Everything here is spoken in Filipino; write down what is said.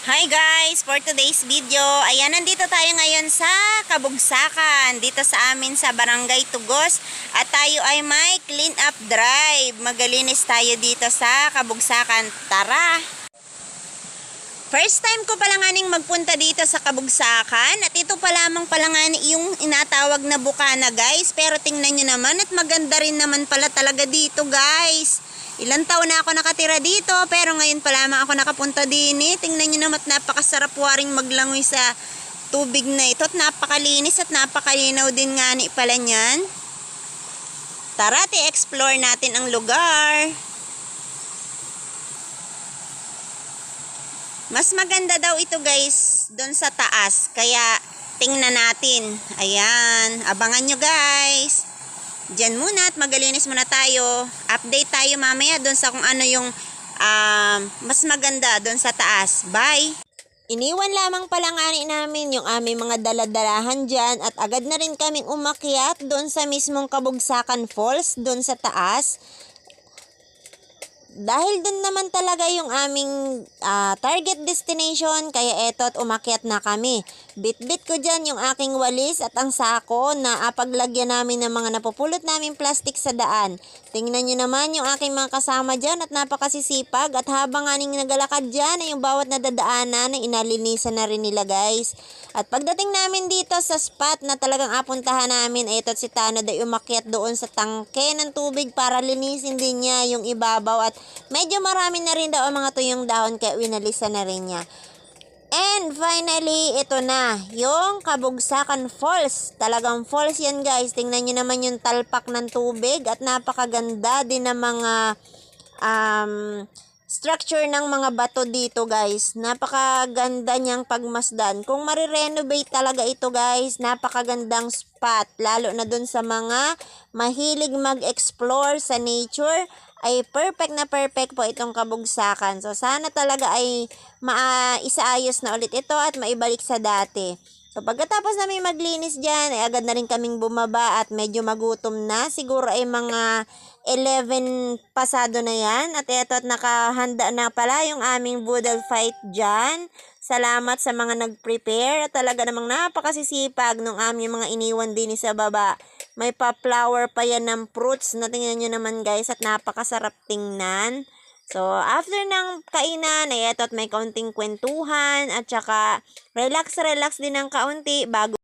Hi guys! For today's video, ayan, nandito tayo ngayon sa Kabugsakan, dito sa amin sa Barangay Tugos, at tayo ay may clean up drive. Magalinis tayo dito sa Kabugsakan. Tara! First time ko pala nganing magpunta dito sa Kabugsakan, at ito pa lamang pala nga yung inatawag na bukana guys. Pero tingnan nyo naman, at maganda rin naman pala talaga dito guys. Ilang taon na ako nakatira dito, pero ngayon pa lamang ako nakapunta din eh. Tingnan nyo naman, napakasarap waring maglangoy sa tubig na ito. At napakalinis at napakalinaw din nga ni pala niyan. Tara, i-explore natin ang lugar. Mas maganda daw ito guys, doon sa taas. Kaya tingnan natin. Ayan, abangan nyo guys. Diyan muna at magalinis muna tayo. Update tayo mamaya doon sa kung ano yung mas maganda doon sa taas. Bye! Iniwan lamang pala nga namin yung aming mga daladalahan dyan at agad na rin kaming umakyat doon sa mismong Kabugsakan Falls doon sa taas. Dahil doon naman talaga yung aming target destination, kaya eto at umakyat na kami. Bit-bit ko dyan yung aking walis at ang sako na paglagyan namin ng mga napupulot naming plastic sa daan. Tingnan nyo naman yung aking mga kasama dyan at napakasisipag, at habang aning nagalakad dyan ay yung bawat nadadaanan ay inalinisan na rin nila guys. At pagdating namin dito sa spot na talagang apuntahan namin, eto si Tano ay umakyat doon sa tangke ng tubig para linisin din niya yung ibabaw, at medyo marami na rin daw ang mga tuyong dahon kaya winalisan na rin niya. And finally, ito na, yung Kabugsakan Falls. Talagang falls yan guys. Tingnan nyo naman yung talpak ng tubig at napakaganda din ng mga structure ng mga bato dito guys. Napakaganda niyang pagmasdan. Kung marirenovate talaga ito guys, napakagandang spot. Lalo na dun sa mga mahilig mag-explore sa nature, ay perfect na perfect po itong Kabugsakan. So sana talaga ay isaayos na ulit ito at maibalik sa dati. So pagkatapos namin maglinis dyan, ay agad na rin kaming bumaba at medyo magutom na. Siguro ay mga 11 pasado na yan. At eto at nakahanda na pala yung aming boodle fight dyan. Salamat sa mga nag-prepare. At talaga namang napakasisipag nung aming mga iniwan din sa baba. May pa-flower pa yan ng fruits na tingnan nyo naman guys, at napakasarap tingnan. So, after ng kainan, ay eto at may kaunting kwentuhan at saka relax din ng kaunti bago